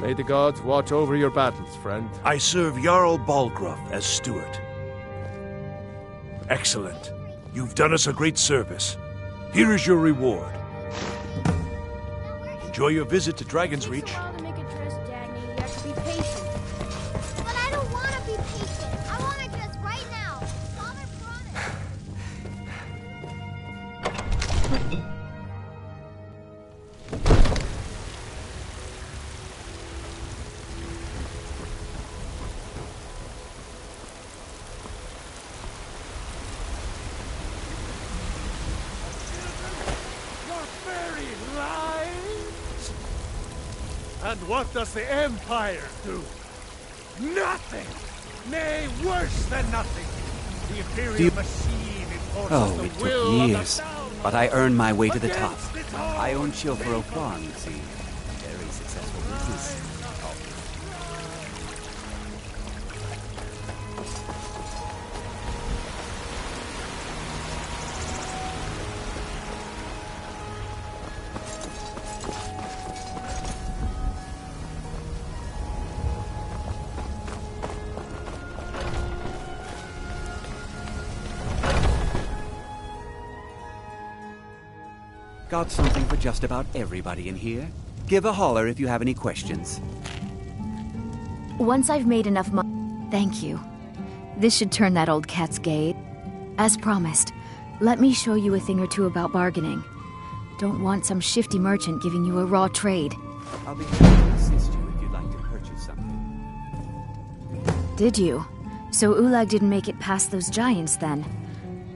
May the gods watch over your battles, friend. I serve Jarl Balgruuf as steward. Excellent. You've done us a great service. Here is your reward. Enjoy your visit to Dragon's Reach. But I don't want to be patient. I want to dress right now. Father promised. And what does the Empire do? Nothing! Nay, worse than nothing! The Imperial machine enforces the It took will of years, the Town. but I earned my way to the top. Against it all. I own Chilfaro Farm, you see. Very successful business. Got something for just about everybody in here. Give a holler if you have any questions. Once I've made enough money... Thank you. This should turn that old cat's gate. As promised, let me show you a thing or two about bargaining. Don't want some shifty merchant giving you a raw trade. I'll be happy to assist you if you'd like to purchase something. Did you? So Ulag didn't make it past those giants then?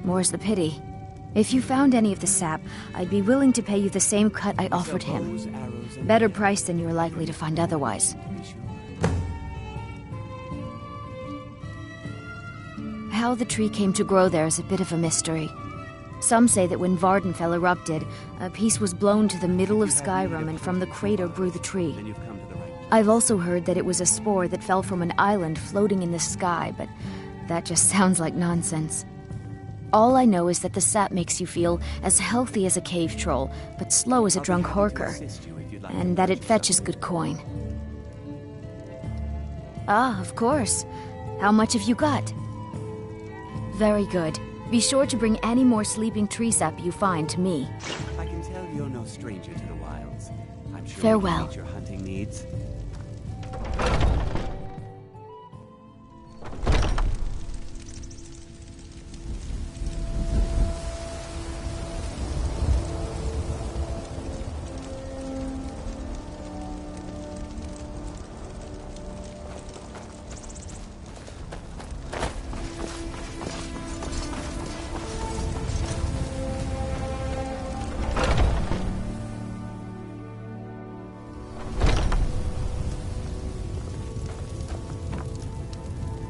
More's the pity. If you found any of the sap, I'd be willing to pay you the same cut I offered him. Better price than you're likely to find otherwise. How the tree came to grow there is a bit of a mystery. Some say that when Vardenfell erupted, a piece was blown to the middle of Skyrim and from the crater grew the tree. I've also heard that it was a spore that fell from an island floating in the sky, but that just sounds like nonsense. All I know is that the sap makes you feel as healthy as a cave troll, but slow as a drunk horker, and that it fetches good coin. Ah, of course. How much have you got? Very good. Be sure to bring any more sleeping tree sap you find to me. I can tell you're no stranger to the wilds. I'm sure Farewell. you can meet your hunting needs.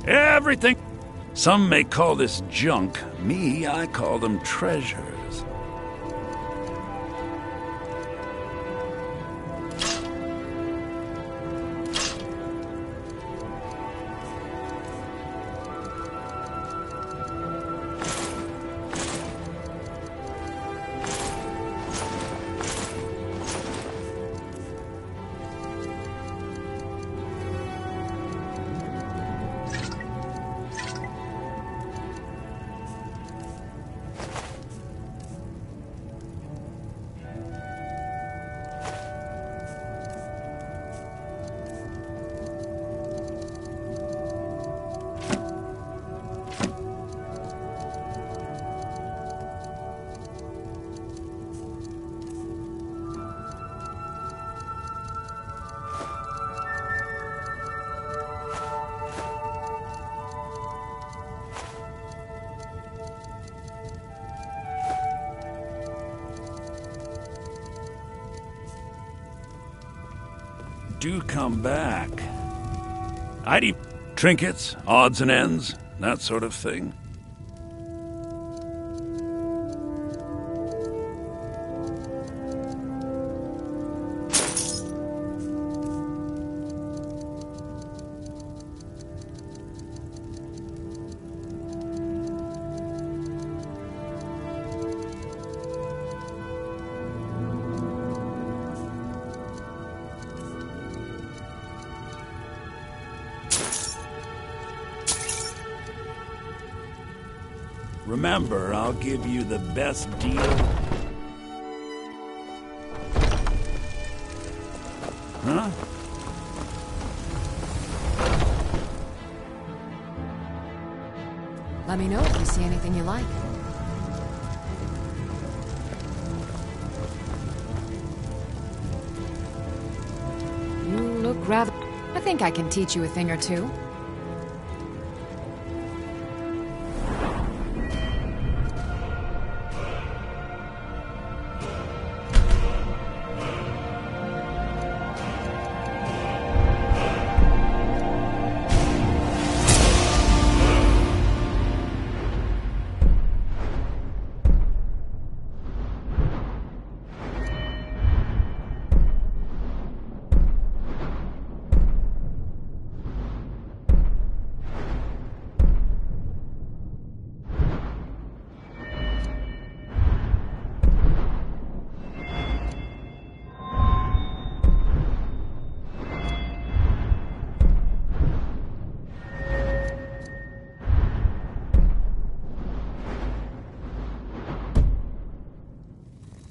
Everything. Some may call this junk. Me, I call them treasures. Do come back. I'd eat trinkets, odds and ends, that sort of thing. Remember, I'll give you the best deal. Huh? Let me know if you see anything you like. You look rather... I think I can teach you a thing or two.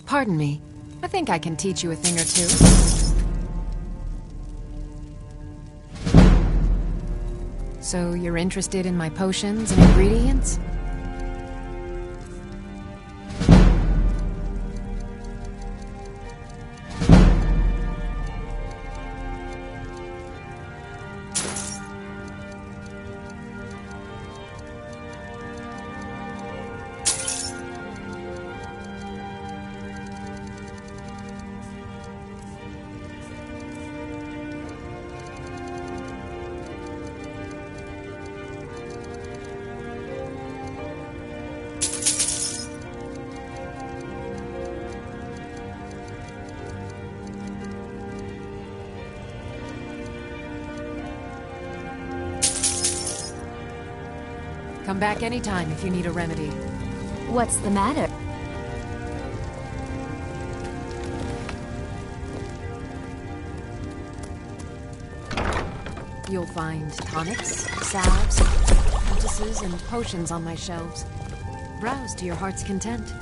Pardon me. I think I can teach you a thing or two. So you're interested in my potions and ingredients? Come back anytime if you need a remedy. What's the matter? You'll find tonics, salves, poultices, and potions on my shelves. Browse to your heart's content.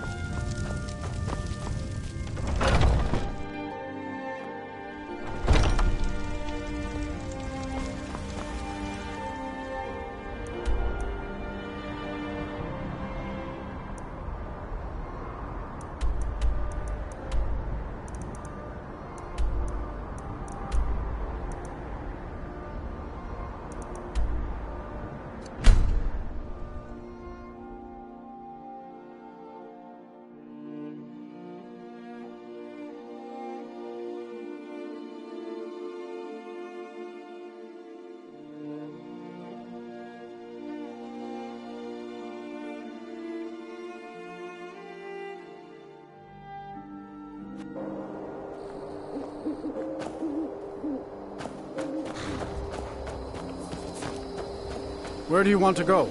Where do you want to go?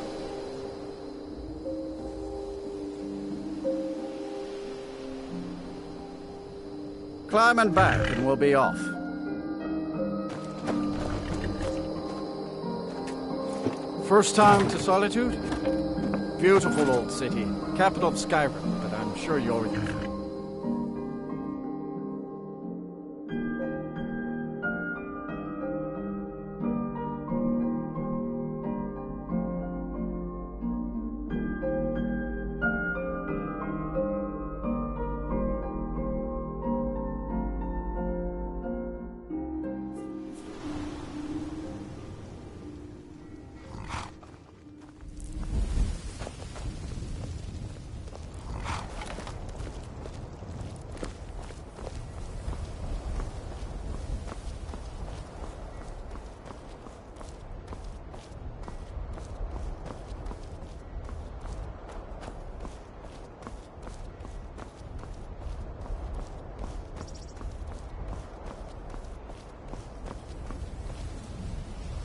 Climb and back and we'll be off. First time to Solitude? Beautiful old city. Capital of Skyrim, but I'm sure you're...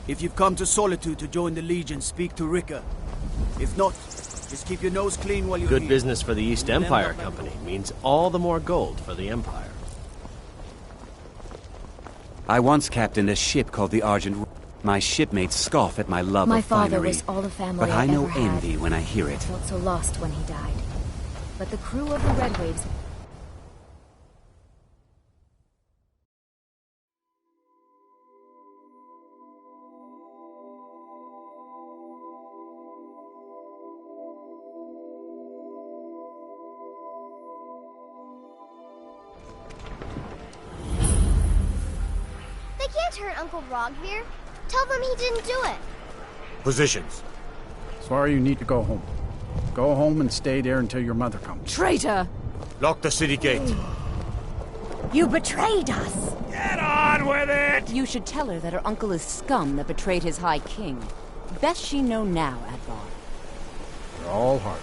If you've come to Solitude to join the Legion, speak to Rika. If not, just keep your nose clean while you're Good here. business for the East Empire Company means all the more gold for the Empire. I once captained a ship called the Argent... My shipmates scoff at my love My of father finery, was all the family but I know ever had. envy when I hear I it. felt so lost when he died. But the crew of the Red Waves... They can't hurt Uncle Rogvir. Tell them he didn't do it. Positions. Sorry, you need to go home. Go home and stay there until your mother comes. Traitor! Lock the city gate. You betrayed us! Get on with it! You should tell her that her uncle is scum that betrayed his High King. Best she know now, Advar. We're all hard.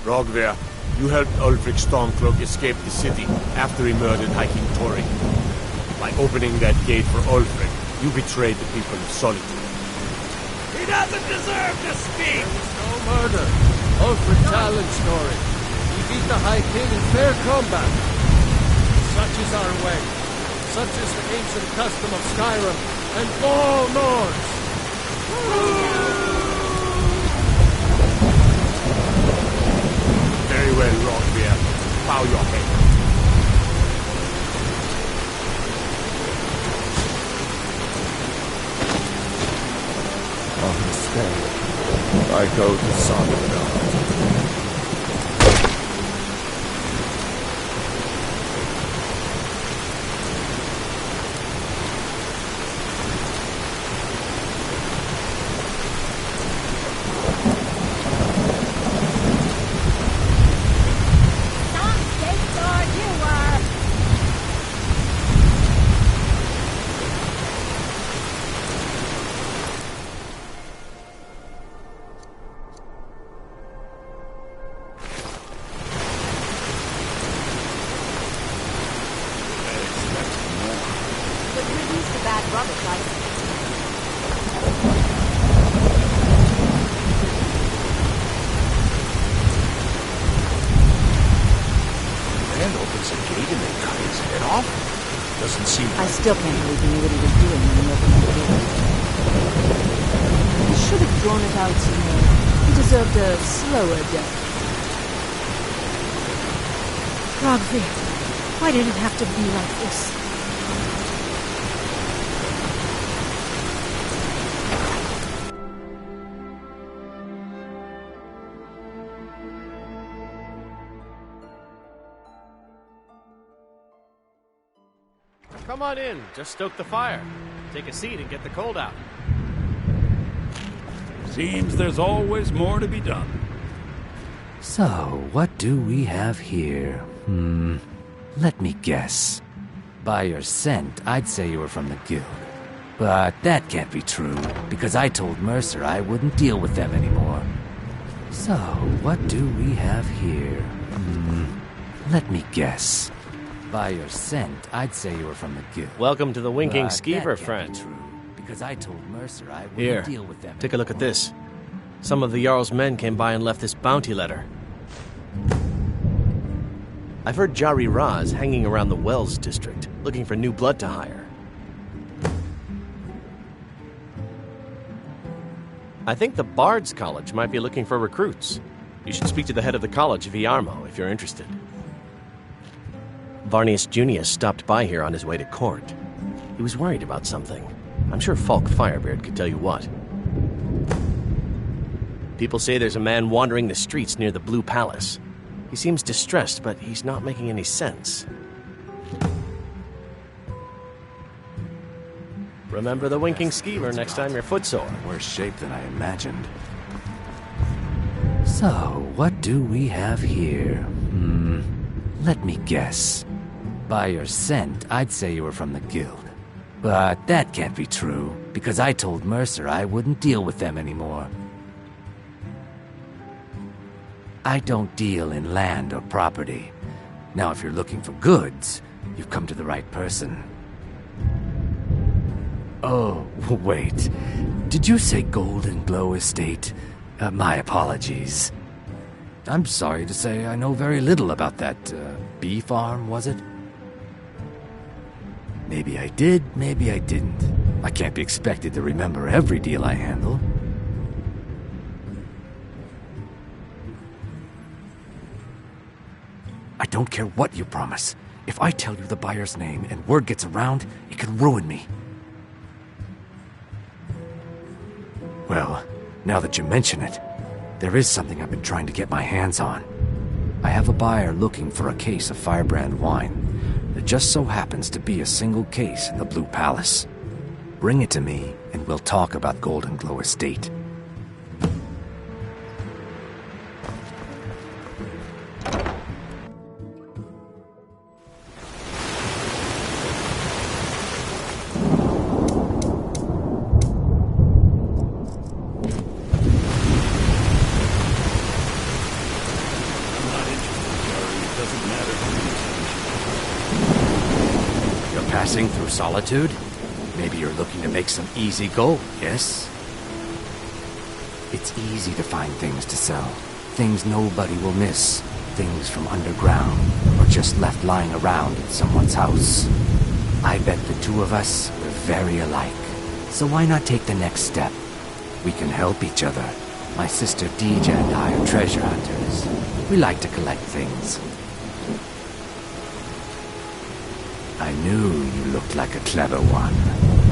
Rogvir, you helped Ulfric Stormcloak escape the city after he murdered High King Tori. By opening that gate for Ulfric, you betrayed the people of Solitude. He doesn't deserve to speak! There was no murder. Ulfric talent story. He beat the High King in fair combat. Such is our way. Such is the ancient custom of Skyrim and all Nords. Very well, Rogvir. Bow your head. On this day, I go to Solitude. I still can't believe he knew what he was doing when he opened the gate. He should have drawn it out some more. He deserved a slower death. Rogvir, why did it have to be like this? Come on in. Just stoke the fire. Take a seat and get the cold out. Seems there's always more to be done. So, what do we have here? Let me guess. By your scent, I'd say you were from the guild. But that can't be true, because I told Mercer I wouldn't deal with them anymore. So, what do we have here? Let me guess. By your scent, I'd say you were from the guild. Welcome to the Winking But Skeever, that can't friend. be true, because I told Mercer I wouldn't Here, deal with them take a look at this. Some of the Jarl's men came by and left this bounty letter. I've heard Jari Raz hanging around the Wells district, looking for new blood to hire. I think the Bard's College might be looking for recruits. You should speak to the head of the college, Viarmo, if you're interested. Varnius Junius stopped by here on his way to court. He was worried about something. I'm sure Falk Firebeard could tell you what. People say there's a man wandering the streets near the Blue Palace. He seems distressed, but he's not making any sense. Remember the Winking Skeever next time you're footsore. Worse shape than I imagined. So, what do we have here? Let me guess. By your scent, I'd say you were from the guild. But that can't be true, because I told Mercer I wouldn't deal with them anymore. I don't deal in land or property. Now, if you're looking for goods, you've come to the right person. Oh, wait. Did you say Golden Glow Estate? My apologies. I'm sorry to say I know very little about that, bee farm, was it? Maybe I did, maybe I didn't. I can't be expected to remember every deal I handle. I don't care what you promise. If I tell you the buyer's name and word gets around, it could ruin me. Well, now that you mention it, there is something I've been trying to get my hands on. I have a buyer looking for a case of Firebrand wine. There just so happens to be a single case in the Blue Palace. Bring it to me, and we'll talk about Golden Glow Estate. Passing through Solitude? Maybe you're looking to make some easy gold, yes? It's easy to find things to sell. Things nobody will miss. Things from underground, or just left lying around in someone's house. I bet the two of us are very alike. So why not take the next step? We can help each other. My sister Deeja and I are treasure hunters. We like to collect things. I knew you looked like a clever one.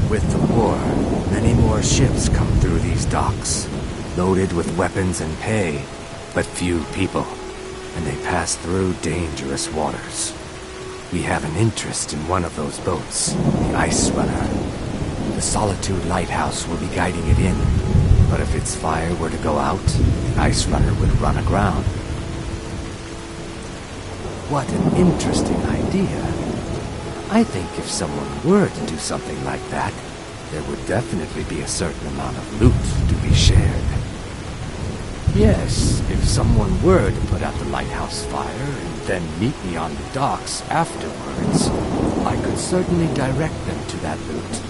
With the war, many more ships come through these docks, loaded with weapons and pay, but few people, and they pass through dangerous waters. We have an interest in one of those boats, the Ice Runner. The Solitude Lighthouse will be guiding it in, but if its fire were to go out, the Ice Runner would run aground. What an interesting idea. I think if someone were to do something like that, there would definitely be a certain amount of loot to be shared. Yes, if someone were to put out the lighthouse fire and then meet me on the docks afterwards, I could certainly direct them to that loot.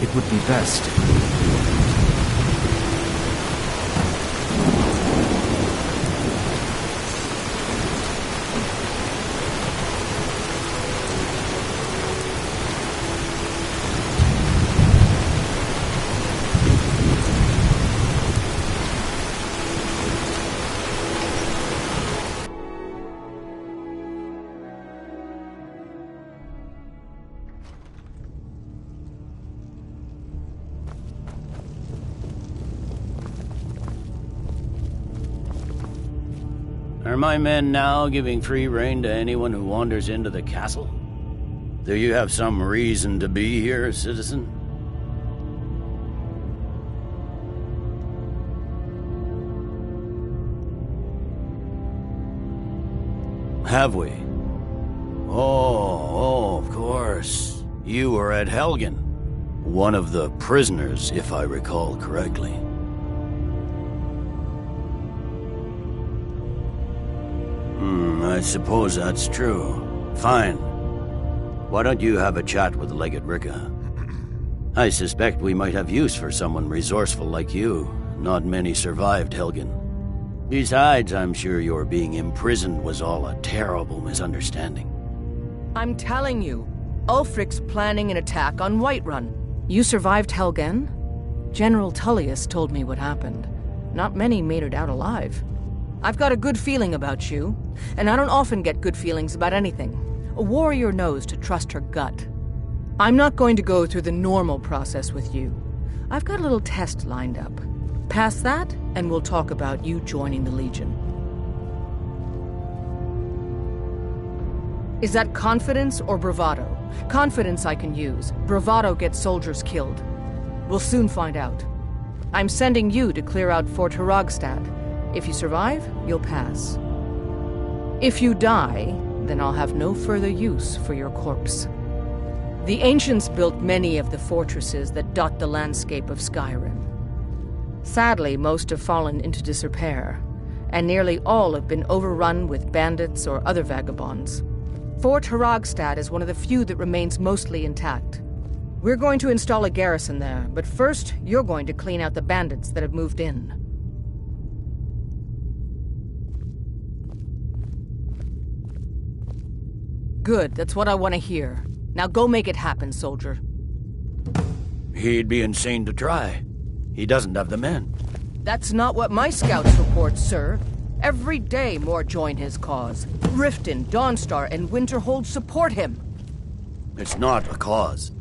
It would be best if we could do it. Are my men now giving free rein to anyone who wanders into the castle? Do you have some reason to be here, citizen? Have we? Oh, of course. You were at Helgen. One of the prisoners, if I recall correctly. I suppose that's true. Fine. Why don't you have a chat with Legate Ricca? I suspect we might have use for someone resourceful like you. Not many survived Helgen. Besides, I'm sure your being imprisoned was all a terrible misunderstanding. I'm telling you, Ulfric's planning an attack on Whiterun. You survived Helgen? General Tullius told me what happened. Not many made it out alive. I've got a good feeling about you, and I don't often get good feelings about anything. A warrior knows to trust her gut. I'm not going to go through the normal process with you. I've got a little test lined up. Pass that, and we'll talk about you joining the Legion. Is that confidence or bravado? Confidence I can use. Bravado gets soldiers killed. We'll soon find out. I'm sending you to clear out Fort Hrogstad. If you survive, you'll pass. If you die, then I'll have no further use for your corpse. The ancients built many of the fortresses that dot the landscape of Skyrim. Sadly, most have fallen into disrepair, and nearly all have been overrun with bandits or other vagabonds. Fort Hrogstad is one of the few that remains mostly intact. We're going to install a garrison there, but first, you're going to clean out the bandits that have moved in. Good, that's what I want to hear. Now go make it happen, soldier. He'd be insane to try. He doesn't have the men. That's not what my scouts report, sir. Every day more join his cause. Riften, Dawnstar, and Winterhold support him. It's not a cause.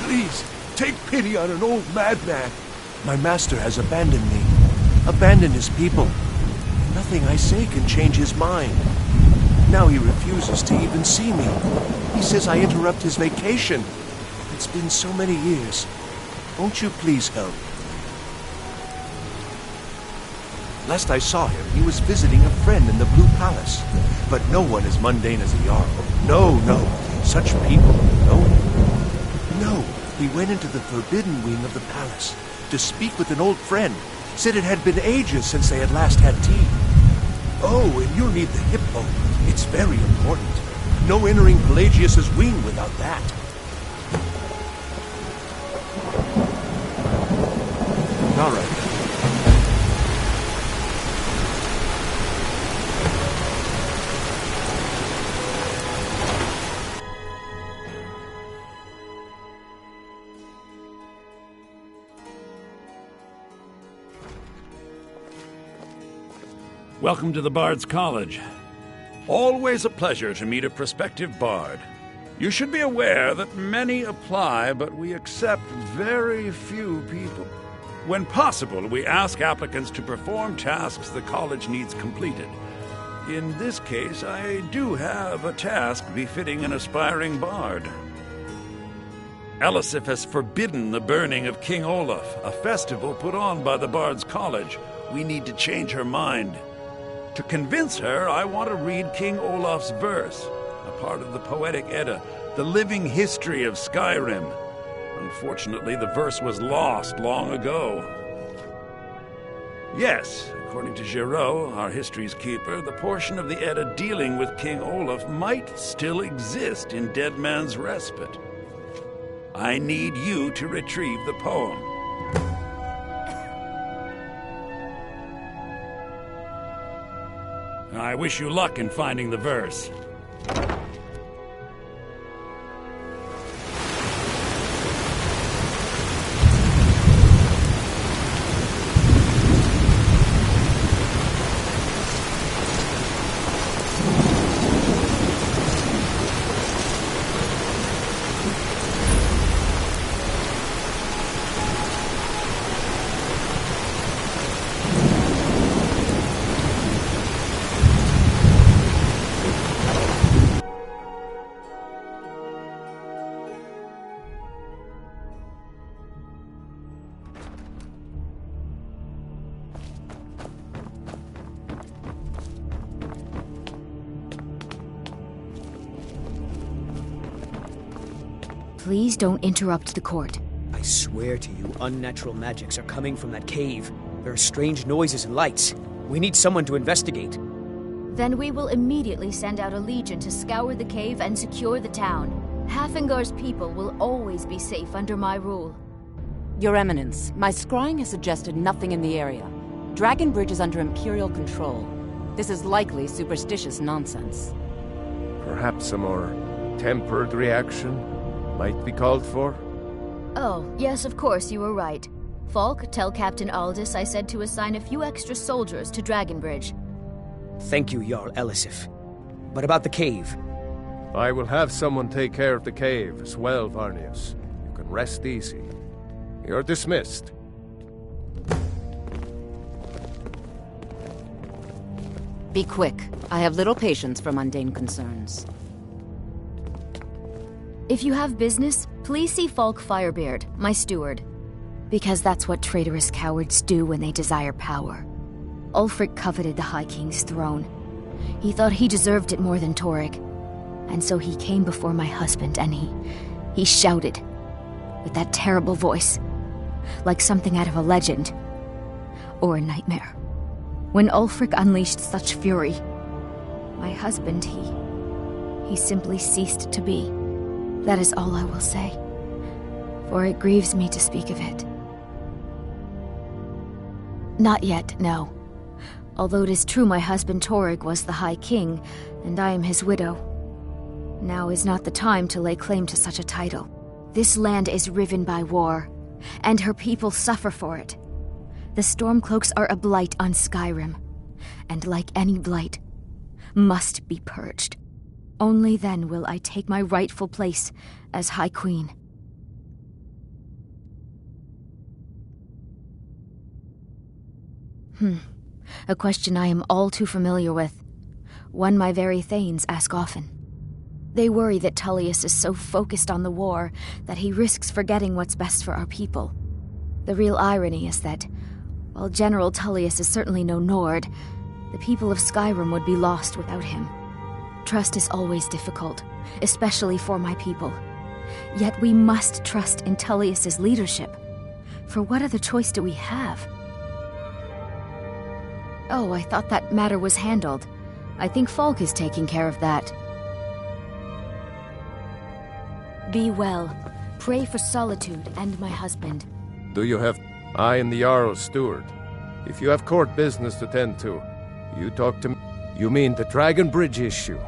Please, take pity on an old madman. My master has abandoned me, abandoned his people. Nothing I say can change his mind. Now he refuses to even see me. He says I interrupt his vacation. It's been so many years. Won't you please help? Last I saw him, he was visiting a friend in the Blue Palace. But no one as mundane as a Jarl. No, no. Such people, no. No, he went into the forbidden wing of the palace to speak with an old friend. Said it had been ages since they had last had tea. Oh, and you'll need the hippo. It's very important. No entering Pelagius's wing without that. All right. Welcome to the Bard's College. Always a pleasure to meet a prospective bard. You should be aware that many apply, but we accept very few people. When possible, we ask applicants to perform tasks the college needs completed. In this case, I do have a task befitting an aspiring bard. Elisif has forbidden the burning of King Olaf, a festival put on by the Bard's College. We need to change her mind. To convince her, I want to read King Olaf's verse, a part of the Poetic Edda, the living history of Skyrim. Unfortunately, the verse was lost long ago. Yes, according to Giraud, our history's keeper, the portion of the Edda dealing with King Olaf might still exist in Dead Man's Respite. I need you to retrieve the poem. I wish you luck in finding the verse. Please don't interrupt the court. I swear to you, unnatural magics are coming from that cave. There are strange noises and lights. We need someone to investigate. Then we will immediately send out a legion to scour the cave and secure the town. Hafingar's people will always be safe under my rule. Your Eminence, my scrying has suggested nothing in the area. Dragonbridge is under Imperial control. This is likely superstitious nonsense. Perhaps a more tempered reaction might be called for? Oh, yes, of course, you were right. Falk, tell Captain Aldous I said to assign a few extra soldiers to Dragonbridge. Thank you, Jarl Elisif. But about the cave? I will have someone take care of the cave as well, Varnius. You can rest easy. You're dismissed. Be quick. I have little patience for mundane concerns. If you have business, please see Falk Firebeard, my steward. Because that's what traitorous cowards do when they desire power. Ulfric coveted the High King's throne. He thought he deserved it more than Torrik. And so he came before my husband and he shouted with that terrible voice. like something out of a legend. Or a nightmare. When Ulfric unleashed such fury, my husband, he simply ceased to be. That is all I will say, for it grieves me to speak of it. Not yet, no. Although it is true my husband Torrig was the High King, and I am his widow. Now is not the time to lay claim to such a title. This land is riven by war, and her people suffer for it. The Stormcloaks are a blight on Skyrim, and like any blight, must be purged. Only then will I take my rightful place as High Queen. A question I am all too familiar with. One my very Thanes ask often. They worry that Tullius is so focused on the war that he risks forgetting what's best for our people. The real irony is that, while General Tullius is certainly no Nord, the people of Skyrim would be lost without him. Trust is always difficult, especially for my people. Yet we must trust in Tullius's leadership. For what other choice do we have? Oh, I thought that matter was handled. I think Falk is taking care of that. Be well. Pray for Solitude and my husband. Do you have... I am the Jarl's steward. If you have court business to tend to, you talk to me. You mean the Dragon Bridge issue?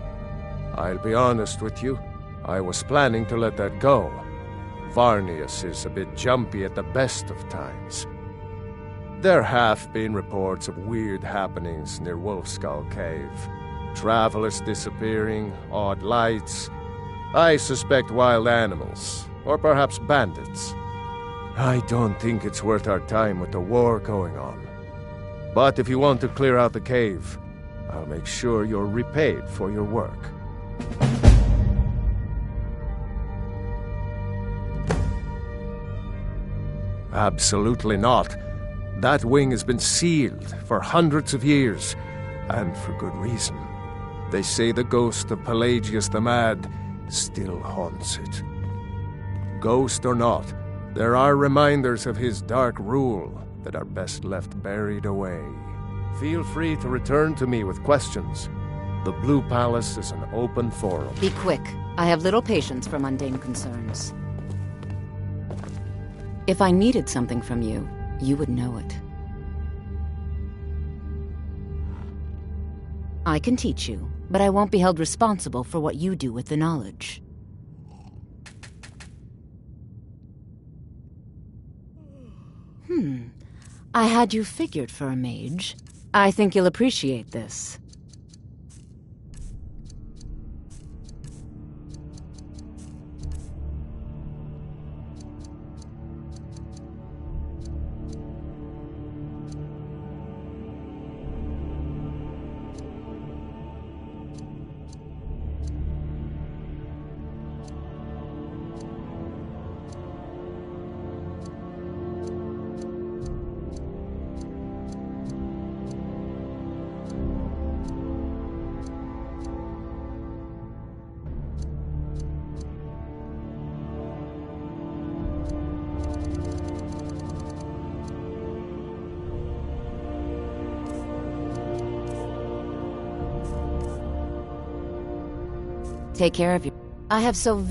I'll be honest with you. I was planning to let that go. Varnius is a bit jumpy at the best of times. There have been reports of weird happenings near Wolfskull Cave. Travelers disappearing, odd lights. I suspect wild animals, or perhaps bandits. I don't think it's worth our time with the war going on. But if you want to clear out the cave, I'll make sure you're repaid for your work. Absolutely not. That wing has been sealed for hundreds of years, and for good reason. They say the ghost of Pelagius the Mad still haunts it. Ghost or not, there are reminders of his dark rule that are best left buried away. Feel free to return to me with questions. The Blue Palace is an open forum. Be quick. I have little patience for mundane concerns. If I needed something from you, you would know it. I can teach you, but I won't be held responsible for what you do with the knowledge. I had you figured for a mage. I think you'll appreciate this. Take care of you. I have so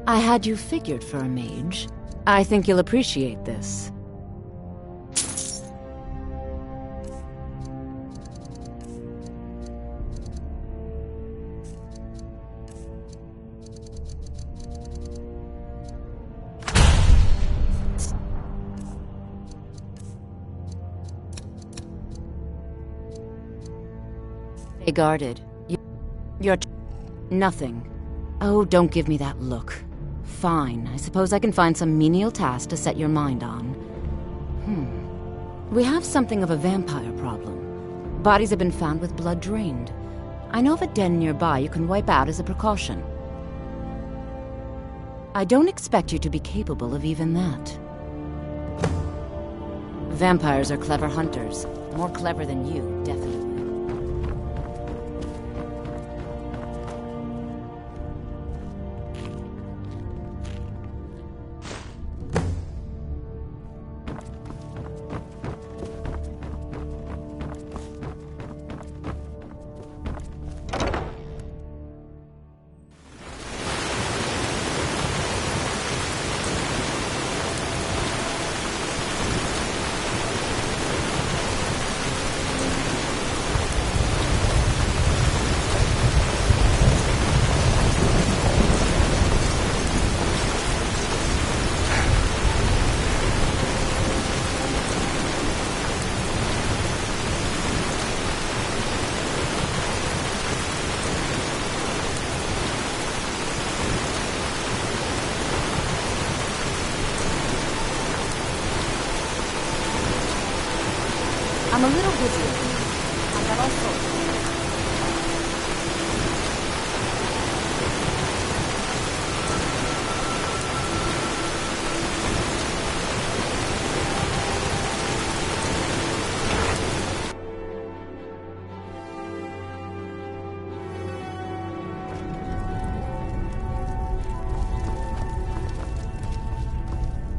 I had you figured for a mage. I think you'll appreciate this. Stay guarded. You're... Nothing. Oh, don't give me that look. Fine, I suppose I can find some menial task to set your mind on. We have something of a vampire problem. Bodies have been found with blood drained. I know of a den nearby you can wipe out as a precaution. I don't expect you to be capable of even that. Vampires are clever hunters. More clever than you, definitely.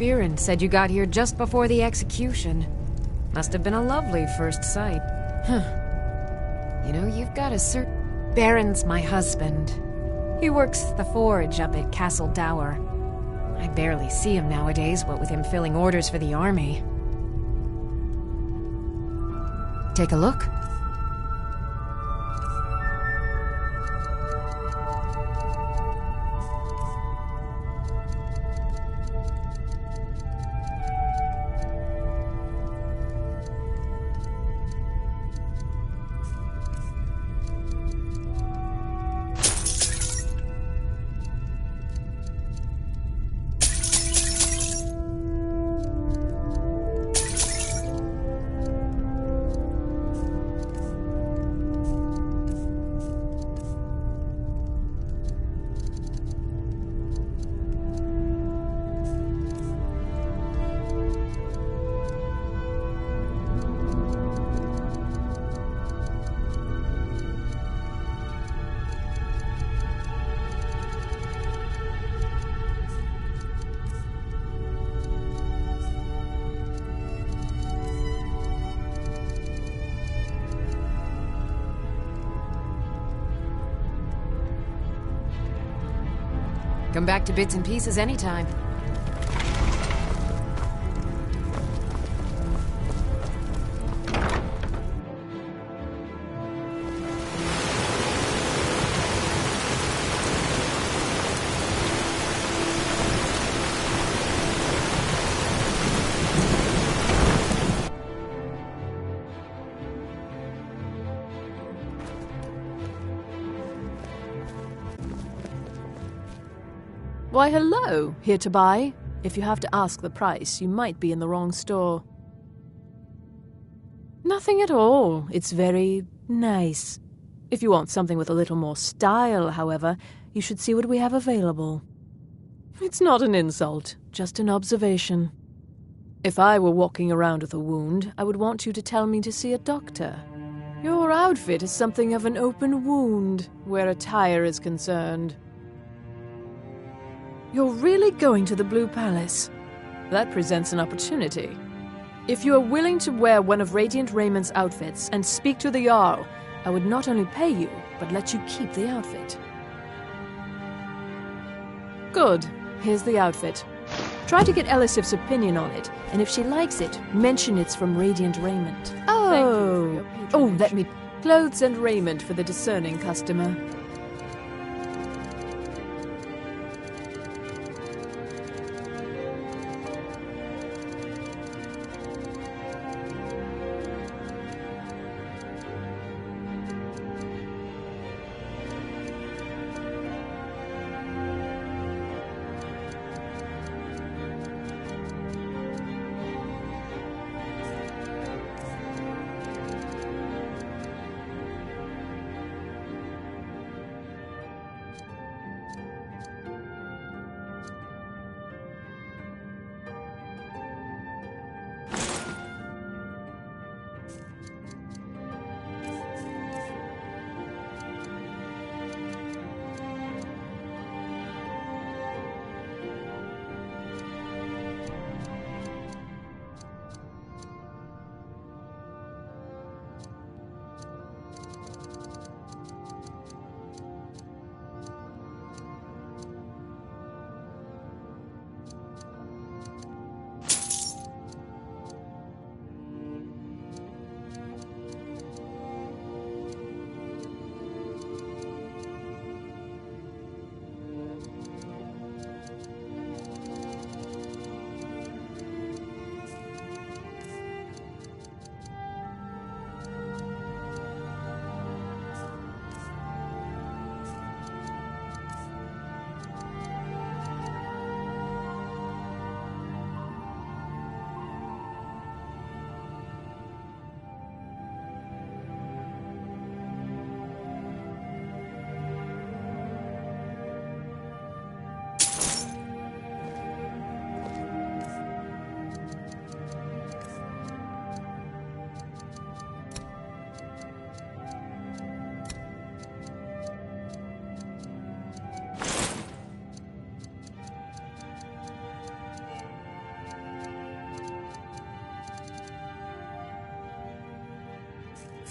Biren said you got here just before the execution. Must have been a lovely first sight. Huh. You know, you've got a Baron's my husband. He works the forge up at Castle Dower. I barely see him nowadays, what with him filling orders for the army. Take a look. Come back to Bits and Pieces anytime. Why, hello. Here to buy? If you have to ask the price, you might be in the wrong store. Nothing at all. It's very nice. If you want something with a little more style, however, you should see what we have available. It's not an insult, just an observation. If I were walking around with a wound, I would want you to tell me to see a doctor. Your outfit is something of an open wound, where attire is concerned. You're really going to the Blue Palace? That presents an opportunity. If you are willing to wear one of Radiant Raymond's outfits and speak to the Jarl, I would not only pay you, but let you keep the outfit. Good. Here's the outfit. Try to get Elisif's opinion on it, and if she likes it, mention it's from Radiant Raymond. Let me... Clothes and raiment for the discerning customer.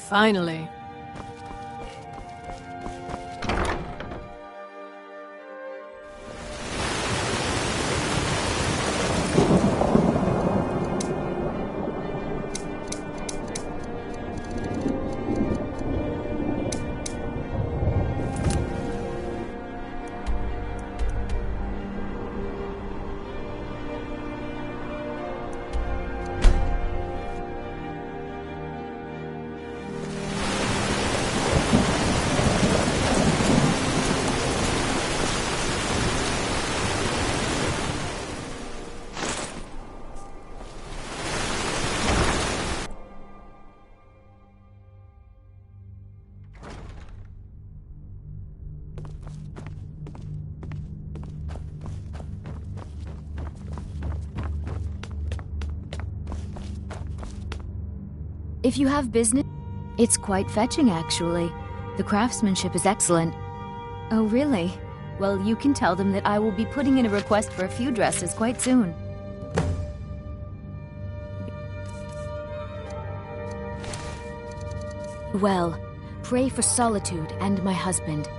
Finally. If you have business, it's quite fetching, actually. The craftsmanship is excellent. Oh, really? Well, you can tell them that I will be putting in a request for a few dresses quite soon. Well, pray for Solitude and my husband.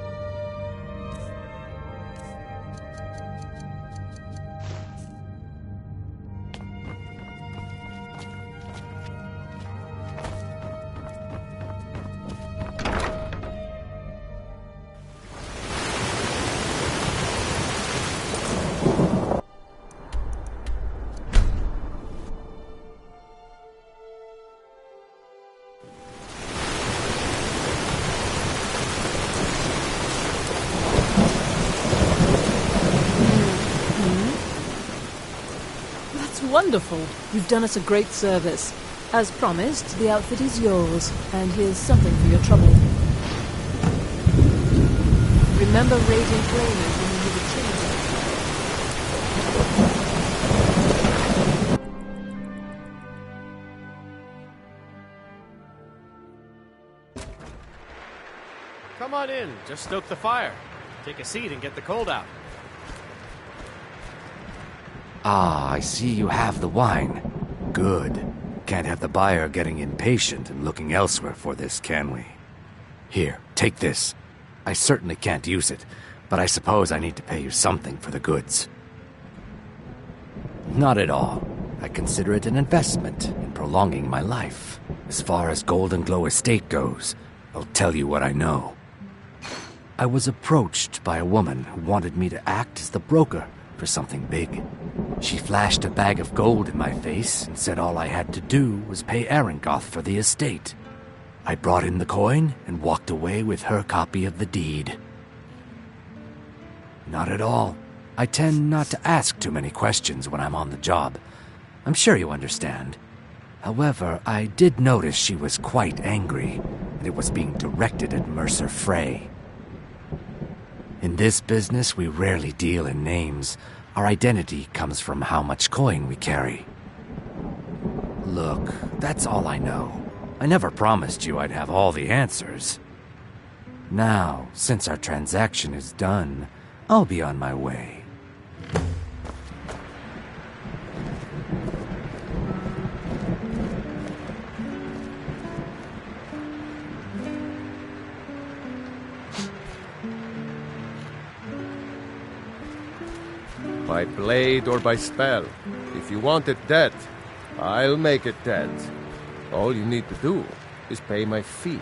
Wonderful. You've done us a great service. As promised, the outfit is yours, and here's something for your trouble. Remember Radiant Flamers when you need a change. Come on in. Just stoke the fire. Take a seat and get the cold out. Ah, I see you have the wine. Good. Can't have the buyer getting impatient and looking elsewhere for this, can we? Here, take this. I certainly can't use it, but I suppose I need to pay you something for the goods. Not at all. I consider it an investment in prolonging my life. As far as Golden Glow Estate goes, I'll tell you what I know. I was approached by a woman who wanted me to act as the broker for something big. She flashed a bag of gold in my face and said all I had to do was pay Arangoth for the estate. I brought in the coin and walked away with her copy of the deed. Not at all. I tend not to ask too many questions when I'm on the job. I'm sure you understand. However, I did notice she was quite angry, and it was being directed at Mercer Frey. In this business, we rarely deal in names. Our identity comes from how much coin we carry. Look, that's all I know. I never promised you I'd have all the answers. Now, since our transaction is done, I'll be on my way. By blade or by spell. If you want it dead, I'll make it dead. All you need to do is pay my fee.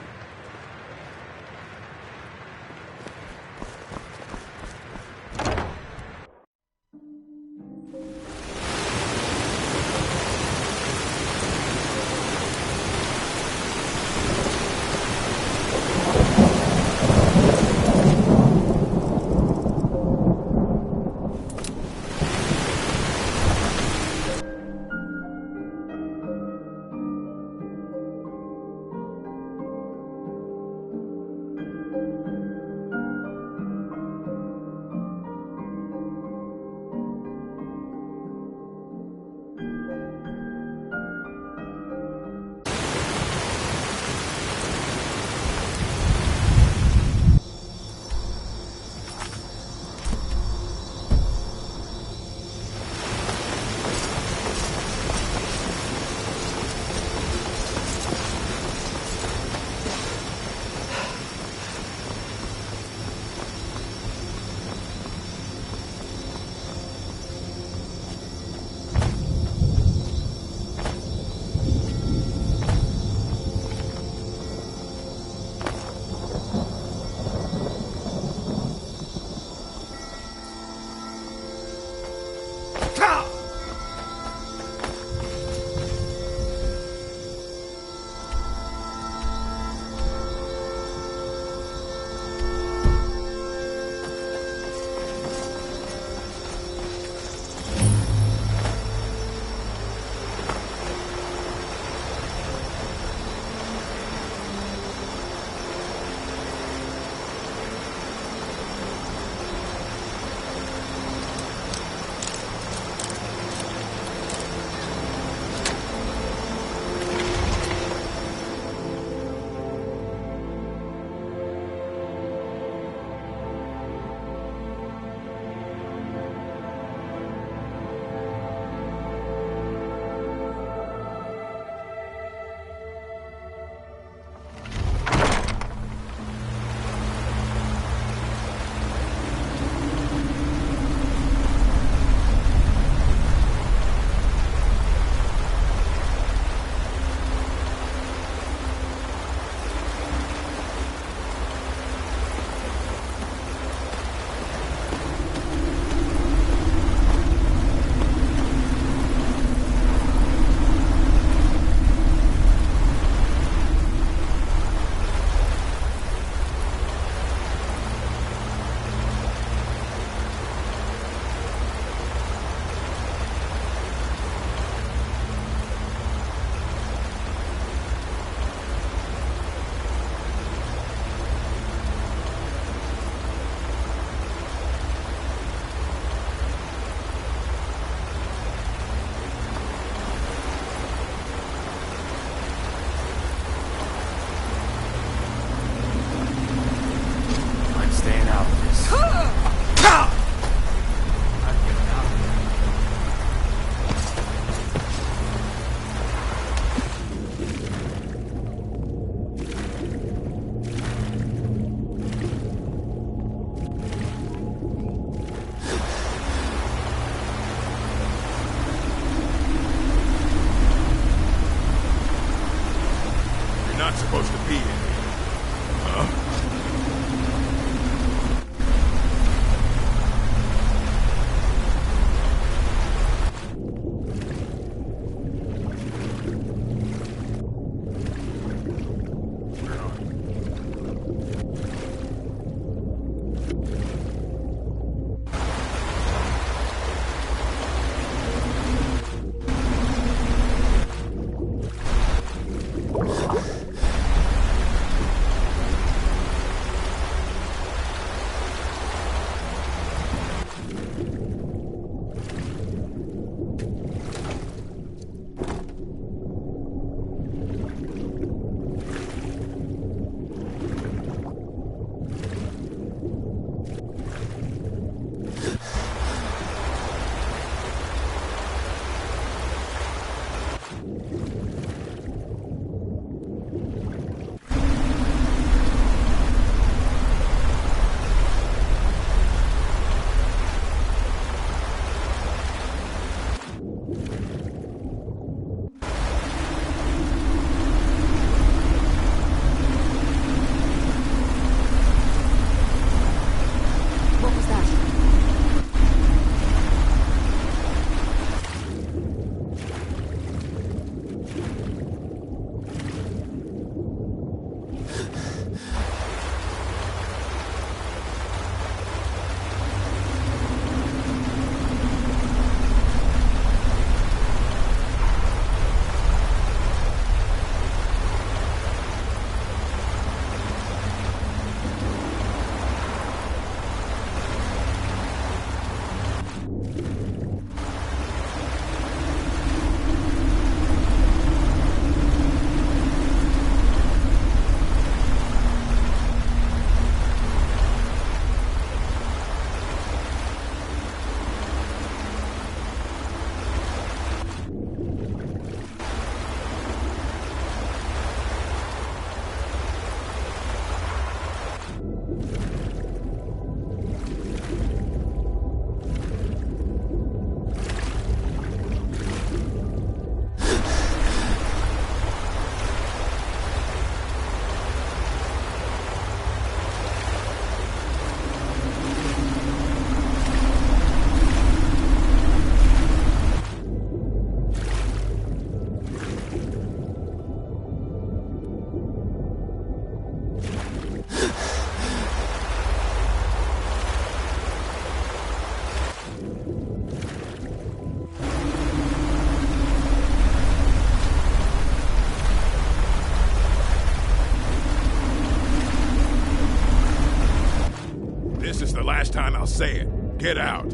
This is the last time I'll say it. Get out.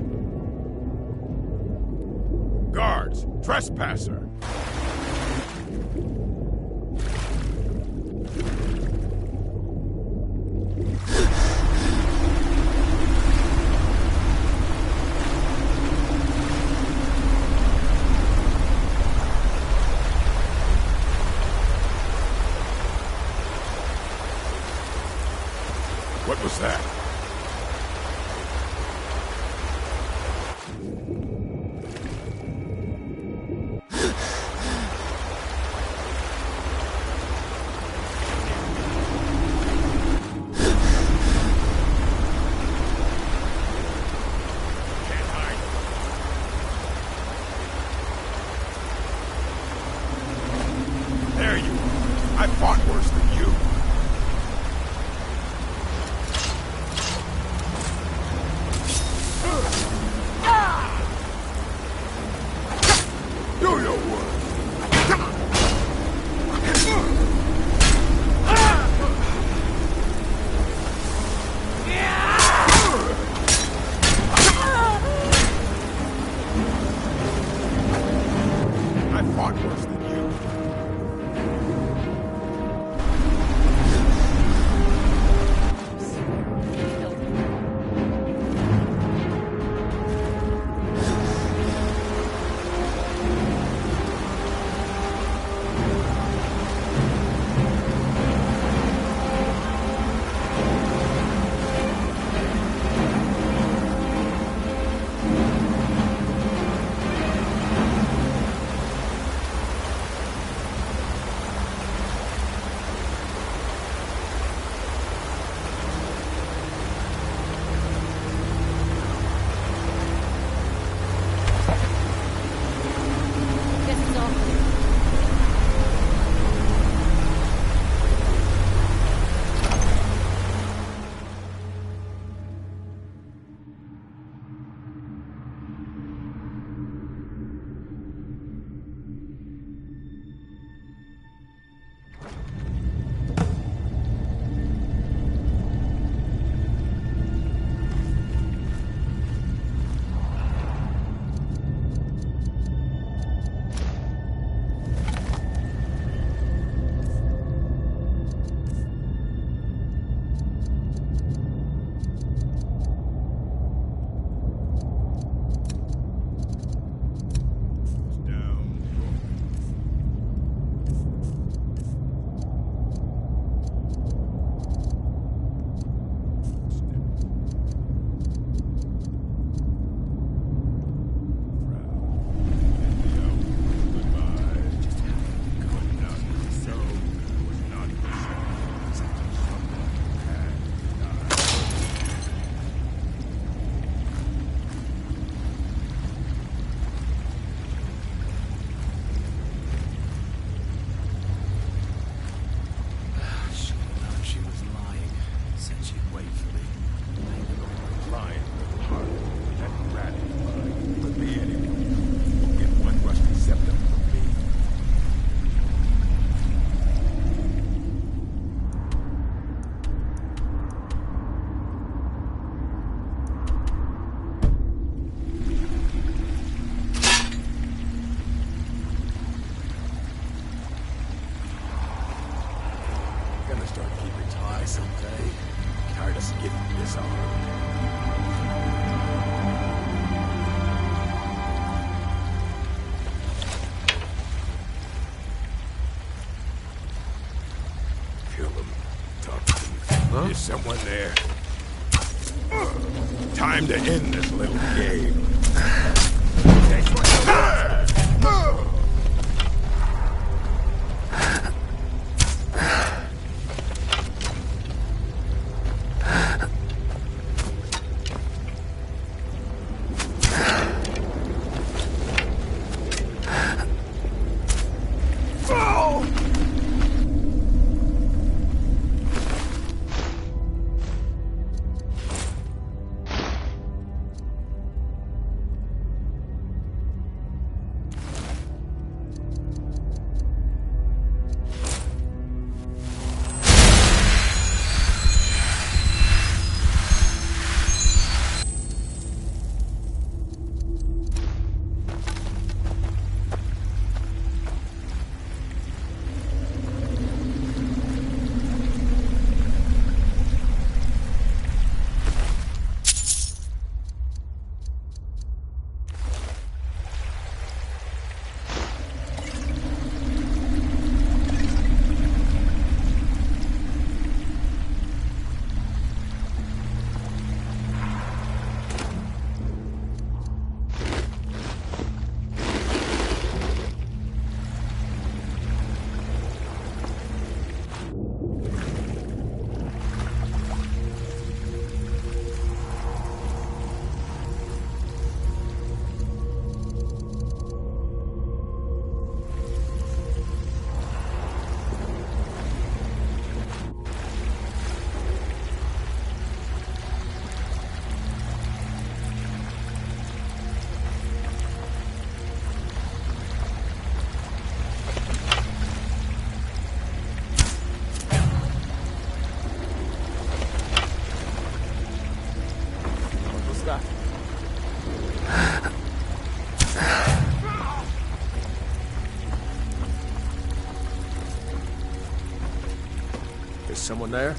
Guards, trespasser. What was that? There you are. I fought worse than you. Do your work. I fought worse than you. Gonna start keeping ties someday. Tired of getting this on. Kill him. Talk to him. Huh? Is someone there? Time to end this little game. That's what you want. that? Is someone there?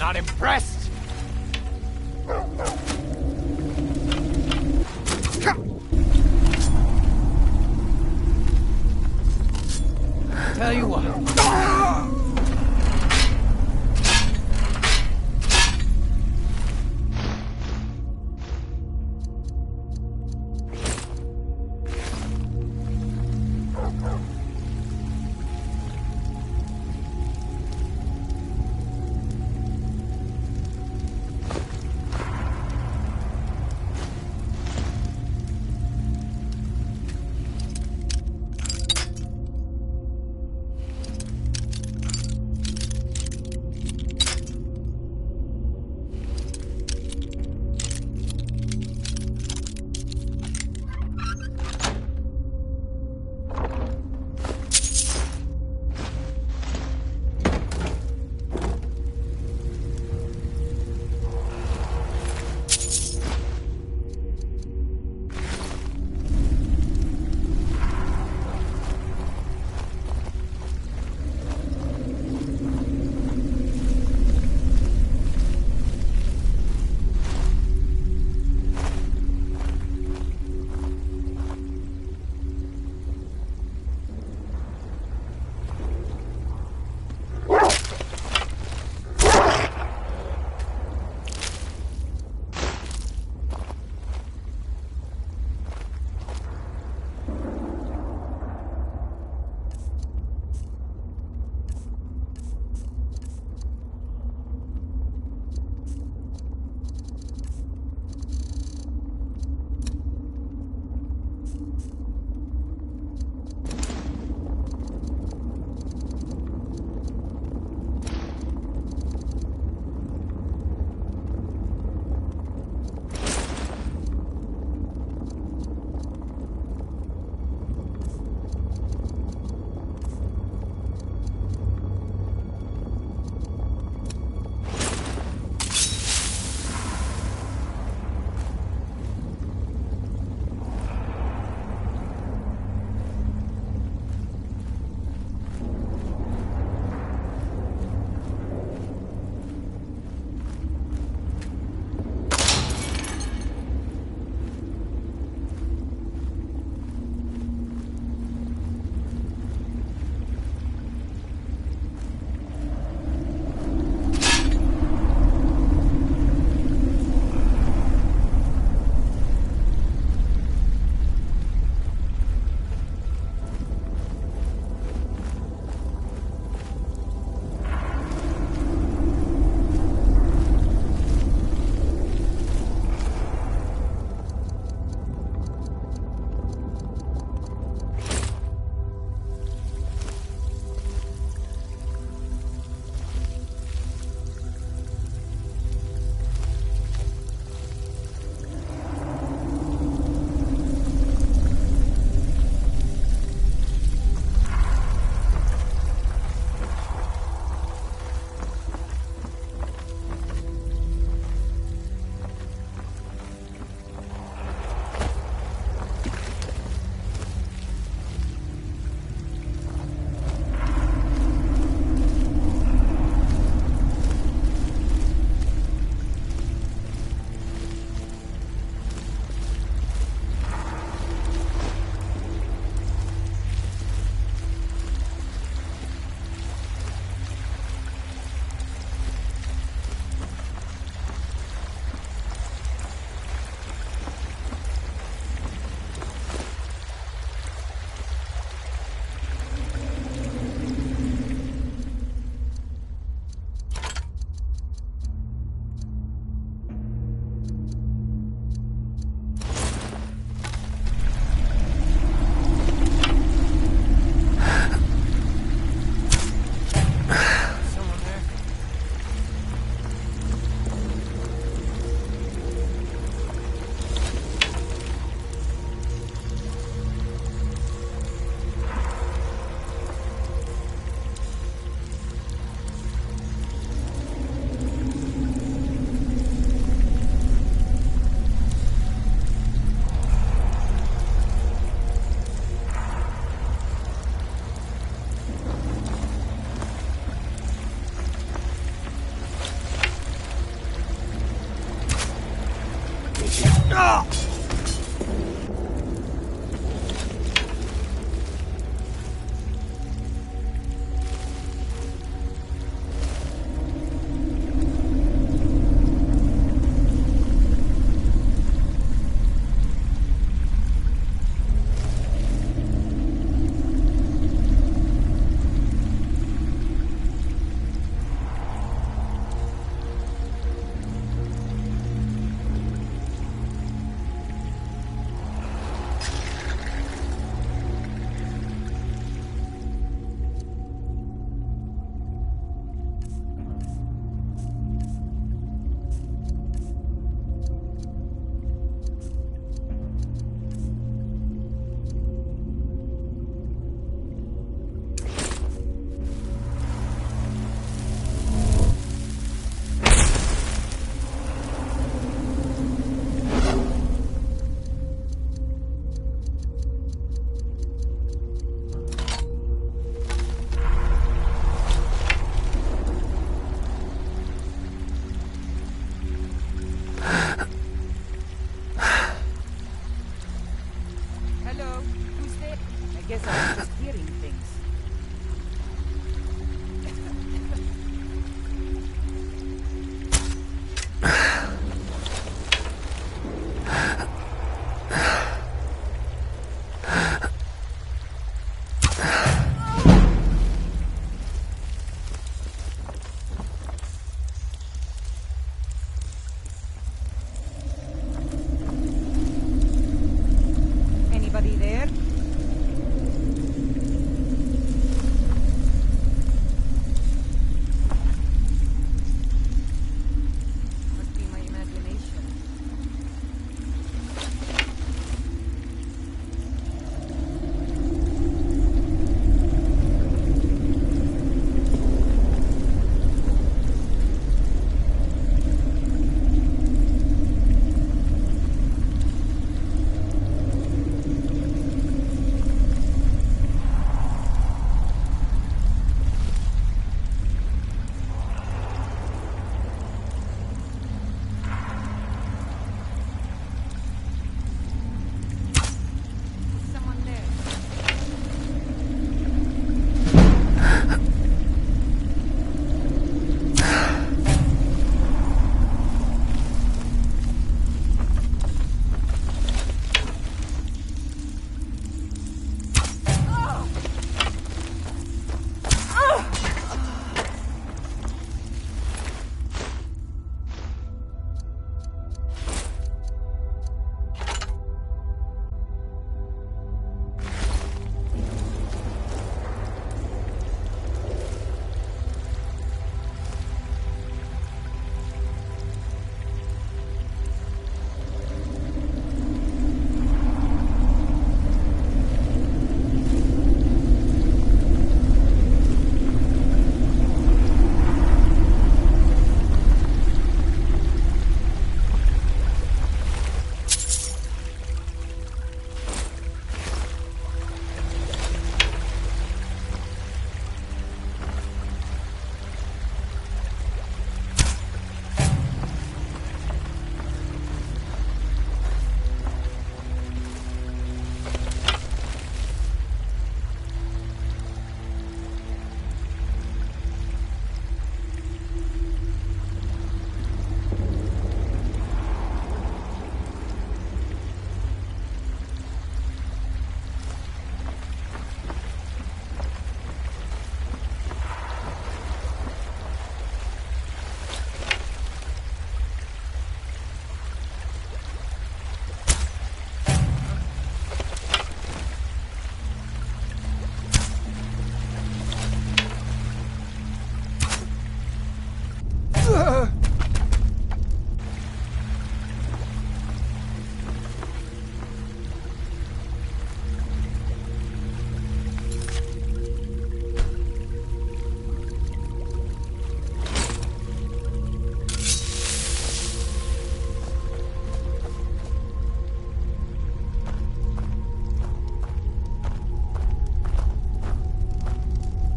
Not impressed? Tell you what.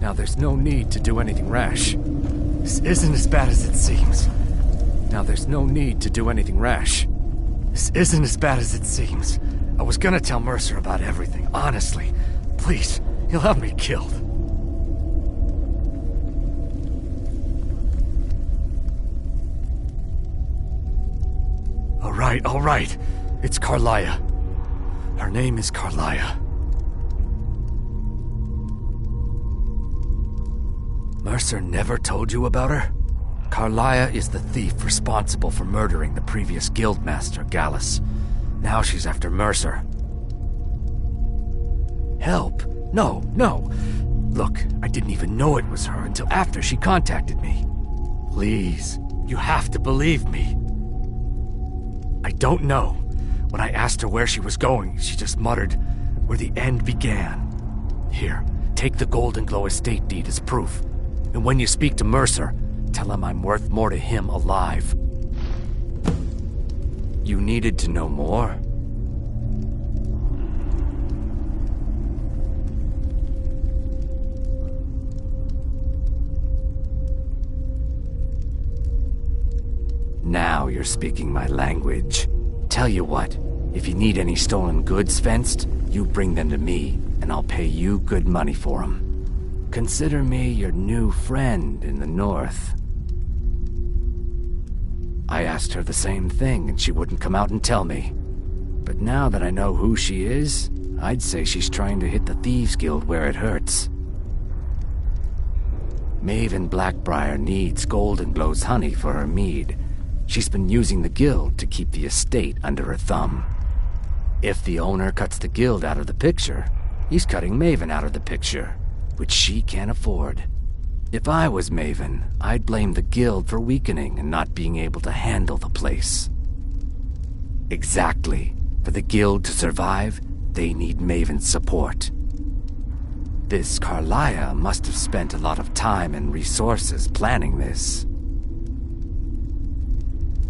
Now there's no need to do anything rash. This isn't as bad as it seems. Now there's no need to do anything rash. This isn't as bad as it seems. I was gonna tell Mercer about everything, honestly. Please, he'll have me killed. All right. It's Carlia. Her name is Carlia. Mercer never told you about her? Carlia is the thief responsible for murdering the previous guildmaster, Gallus. Now she's after Mercer. Help? No. Look, I didn't even know it was her until after she contacted me. Please, you have to believe me. I don't know. When I asked her where she was going, she just muttered, "Where the end began." Here, take the Golden Glow estate deed as proof. And when you speak to Mercer, tell him I'm worth more to him alive. You needed to know more? Now you're speaking my language. Tell you what, if you need any stolen goods fenced, you bring them to me, and I'll pay you good money for them. Consider me your new friend in the north. I asked her the same thing, and she wouldn't come out and tell me. But now that I know who she is, I'd say she's trying to hit the Thieves Guild where it hurts. Maven Blackbriar needs Golden Glow's honey for her mead. She's been using the guild to keep the estate under her thumb. If the owner cuts the guild out of the picture, he's cutting Maven out of the picture, which she can't afford. If I was Maven, I'd blame the guild for weakening and not being able to handle the place. Exactly. For the guild to survive, they need Maven's support. This Carlia must have spent a lot of time and resources planning this.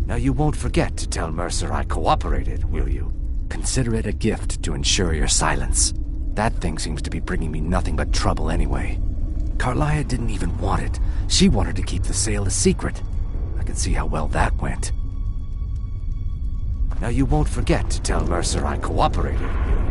Now you won't forget to tell Mercer I cooperated, will you? Consider it a gift to ensure your silence. That thing seems to be bringing me nothing but trouble anyway. Carlia didn't even want it. She wanted to keep the sale a secret. I can see how well that went. Now you won't forget to tell Mercer I cooperated, will you?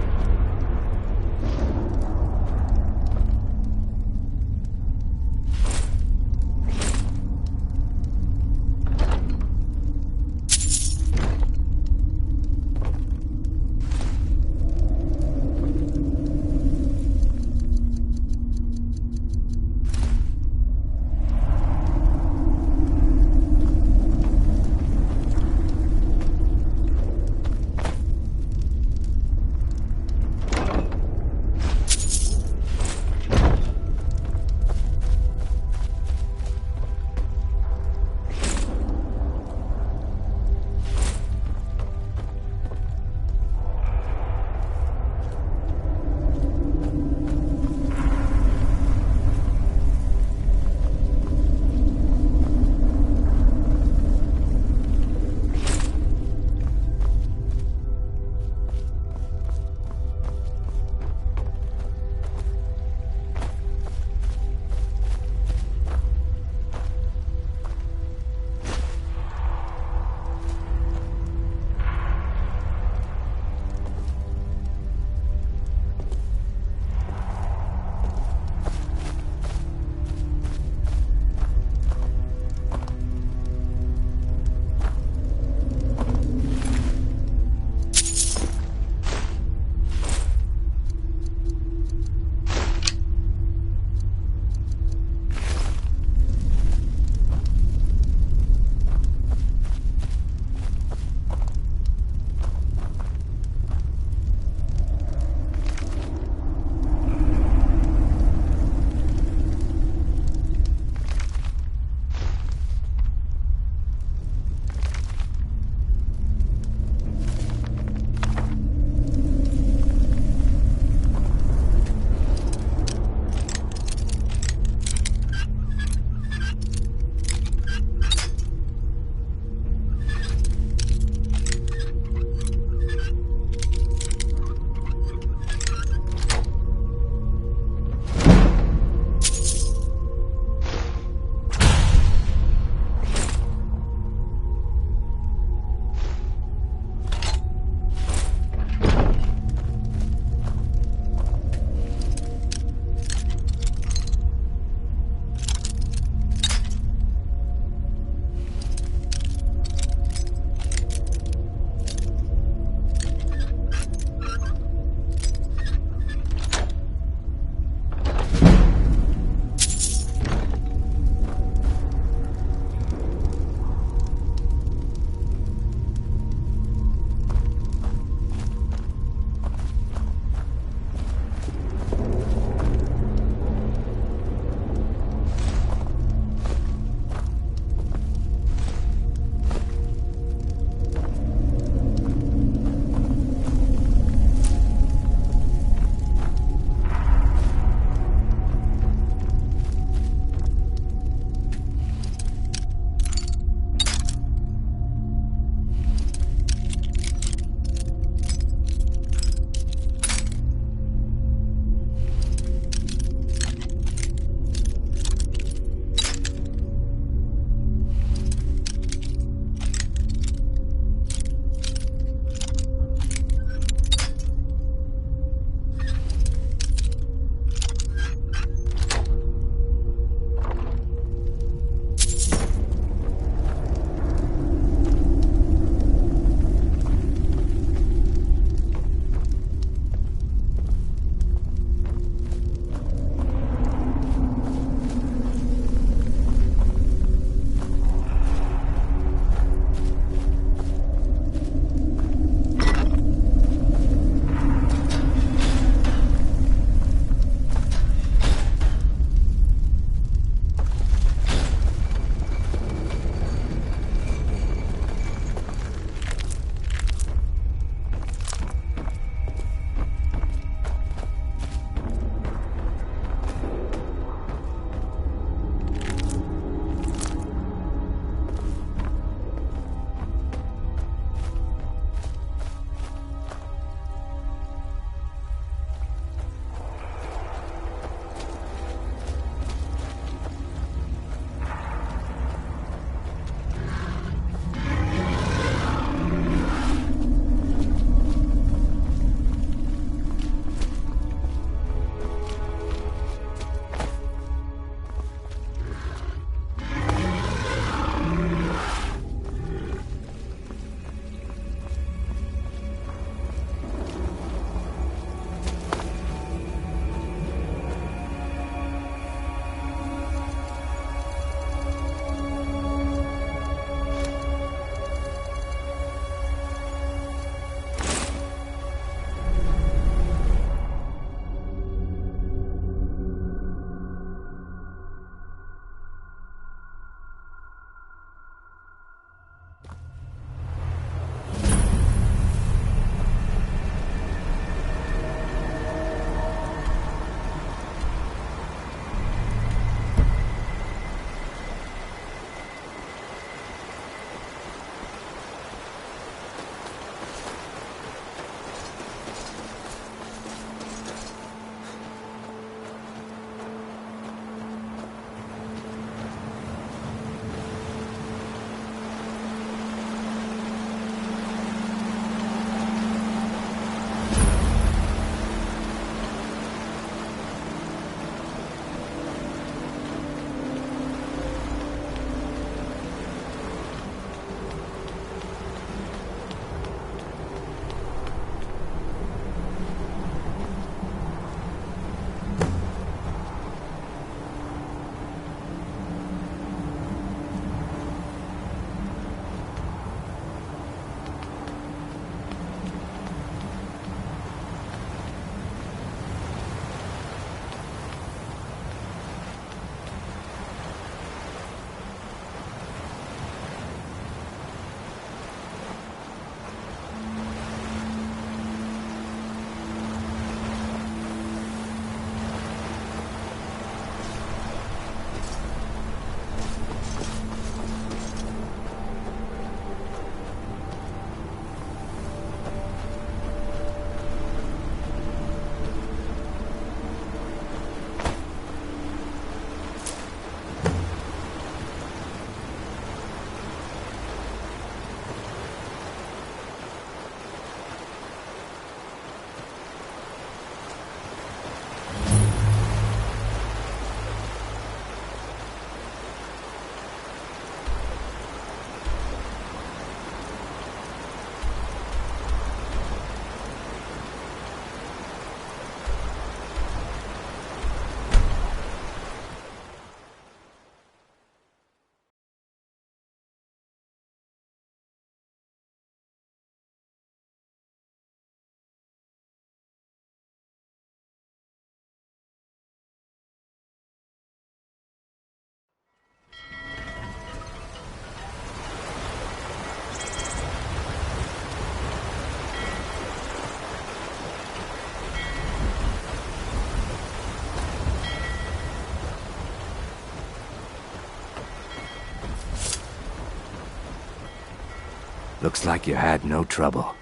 Looks like you had no trouble.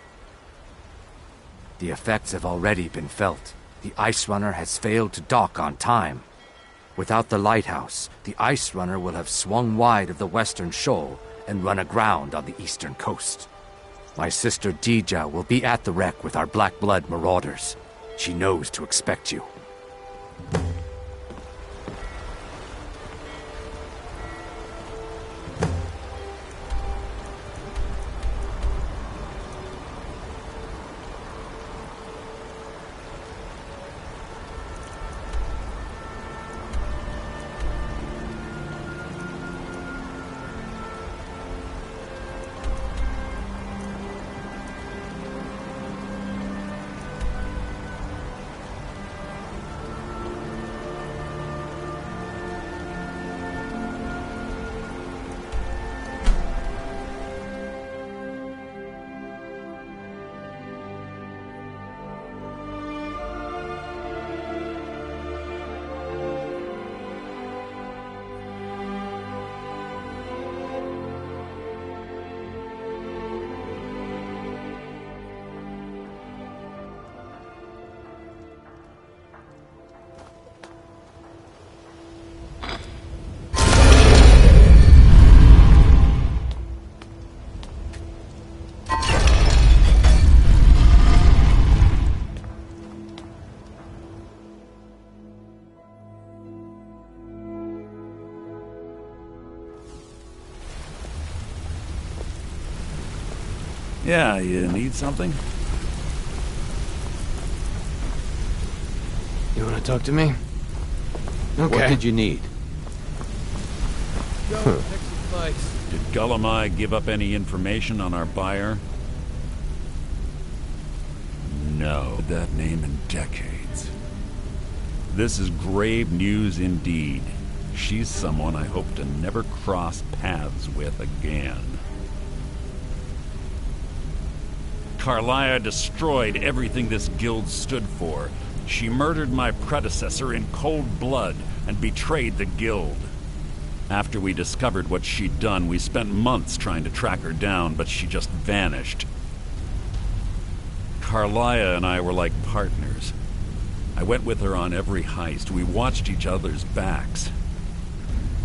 The effects have already been felt. The Ice Runner has failed to dock on time. Without the lighthouse, the Ice Runner will have swung wide of the western shoal and run aground on the eastern coast. My sister Dija will be at the wreck with our Black Blood marauders. She knows to expect you. Yeah, you need something? You want to talk to me? Okay. What did you need? Did Gullamai give up any information on our buyer? No. That name in decades. This is grave news indeed. She's someone I hope to never cross paths with again. Carlia destroyed everything this guild stood for. She murdered my predecessor in cold blood and betrayed the guild. After we discovered what she'd done, we spent months trying to track her down, but she just vanished. Carlia and I were like partners. I went with her on every heist. We watched each other's backs.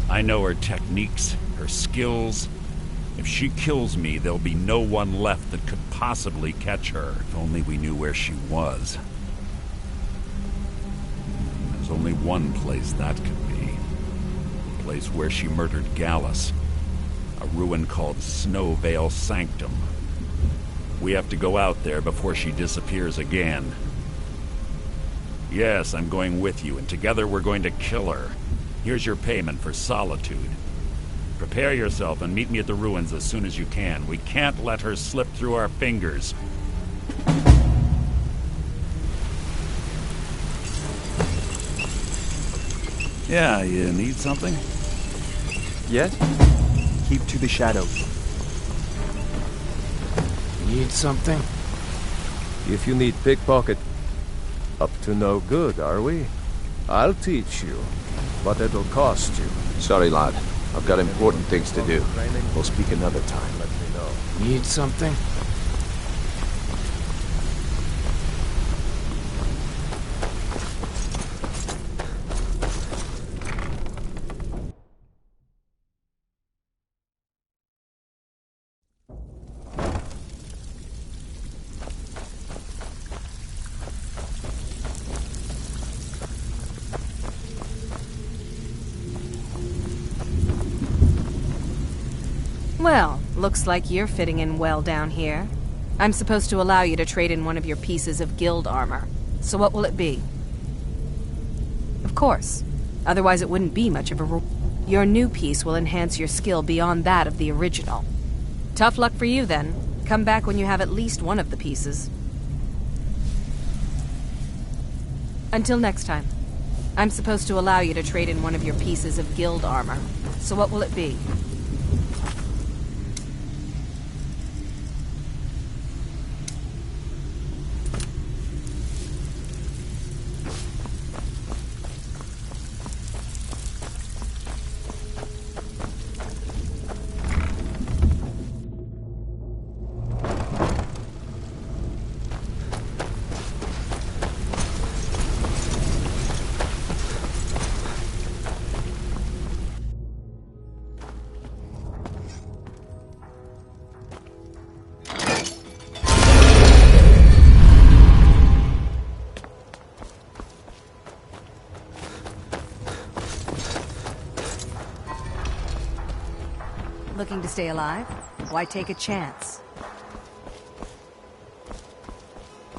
I know her techniques, her skills. If she kills me, there'll be no one left that could possibly catch her. If only we knew where she was. There's only one place that could be. The place where she murdered Gallus. A ruin called Snowvale Sanctum. We have to go out there before she disappears again. Yes, I'm going with you, and together we're going to kill her. Here's your payment for solitude. Prepare yourself and meet me at the ruins as soon as you can. We can't let her slip through our fingers. Yeah, you need something? Yes? Keep to the shadows. Need something? If you need pickpocket, up to no good, are we? I'll teach you, but it'll cost you. Sorry, lad. I've got important things to do. We'll speak another time. Let me know. Need something? Well, looks like you're fitting in well down here. I'm supposed to allow you to trade in one of your pieces of guild armor. So what will it be? Of course. Otherwise it wouldn't be much of a Your new piece will enhance your skill beyond that of the original. Tough luck for you, then. Come back when you have at least one of the pieces. Until next time. I'm supposed to allow you to trade in one of your pieces of guild armor. So what will it be? looking to stay alive? Why take a chance?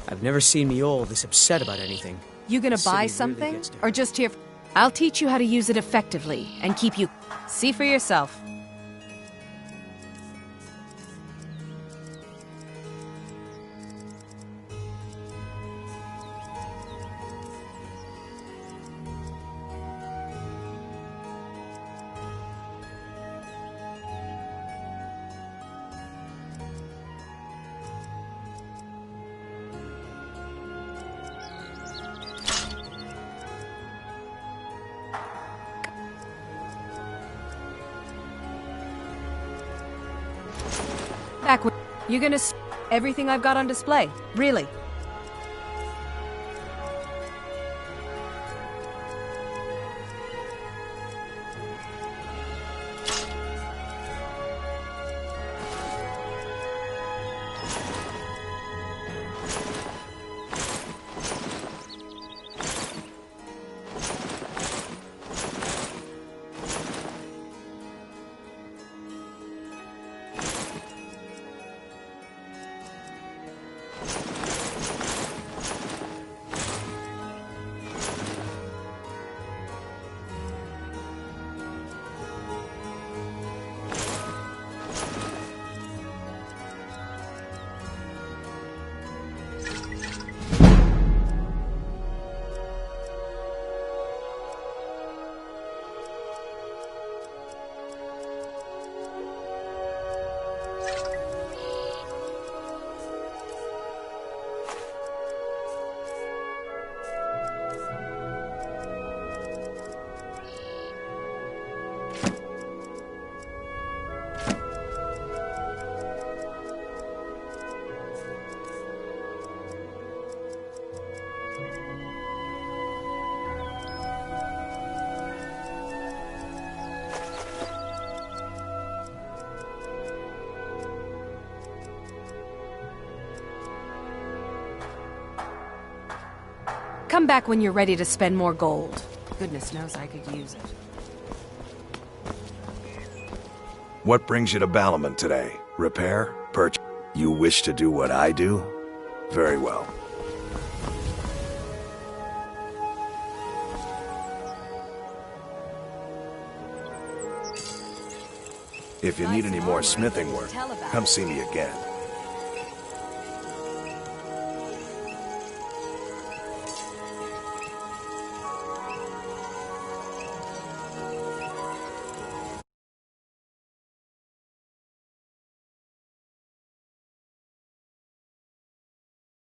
I've never seen me all this upset about anything. You gonna The buy city really something? gets to Or just here? I'll teach you how to use it effectively and keep you. See for yourself. Back when you're gonna everything I've got on display. Really. Come back when you're ready to spend more gold. Goodness knows I could use it. What brings you to Balamon today? Repair? Purchase? You wish to do what I do? Very well. If you need any more smithing work, come see me again.